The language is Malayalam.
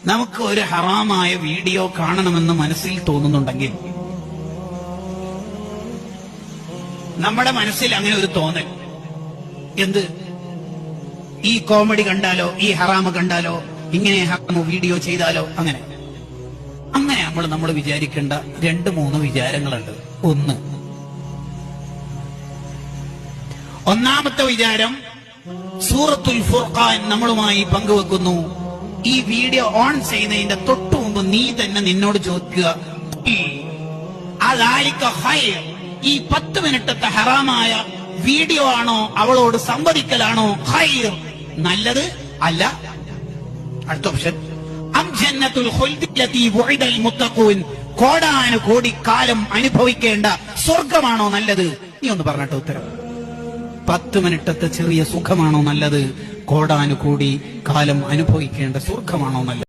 നമുക്ക് ഒരു ഹറാമായ വീഡിയോ കാണണമെന്ന് മനസ്സിൽ തോന്നുന്നുണ്ടെങ്കിൽ, നമ്മുടെ മനസ്സിൽ അങ്ങനെ ഒരു തോന്നൽ, എന്ത്, ഈ കോമഡി കണ്ടാലോ, ഈ ഹറാമ് കണ്ടാലോ, ഇങ്ങനെ ഹറാമ് വീഡിയോ ചെയ്താലോ, അങ്ങനെ നമ്മൾ വിചാരിക്കേണ്ട 2-3 വിചാരങ്ങളുണ്ട്. ഒന്നാമത്തെ വിചാരം, സൂറത്തുൽ ഫുർഖാൻ നമ്മളുമായി പങ്കുവെക്കുന്നു. ഈ വീഡിയോ ഓൺ ചെയ്യുന്നതിന്റെ തൊട്ടു മുമ്പ് നീ തന്നെ നിന്നോട് ചോദിക്കുക, ഈ 10 മിനിറ്റത്തെ ഹറാമായ വീഡിയോ ആണോ, അവളോട് സംവദിക്കലാണോ ഖൈർ നല്ലത്? അല്ല. അടുത്ത ഓപ്ഷൻ, അം ജന്നത്തുൽ ഖുൽദി ലതി വഉദൽ മുത്തഖൂൻ, കോടാനുകോടി കാലം അനുഭവിക്കേണ്ട സ്വർഗമാണോ നല്ലത്? നീ ഒന്ന് പറഞ്ഞിട്ട് ഉത്തരം. 10 മിനിറ്റത്തെ ചെറിയ സുഖമാണോ നല്ലത്, കോടാനുകോടി കാലം അനുഭവിക്കേണ്ട സ്വർഗമാണോ നല്ലത്?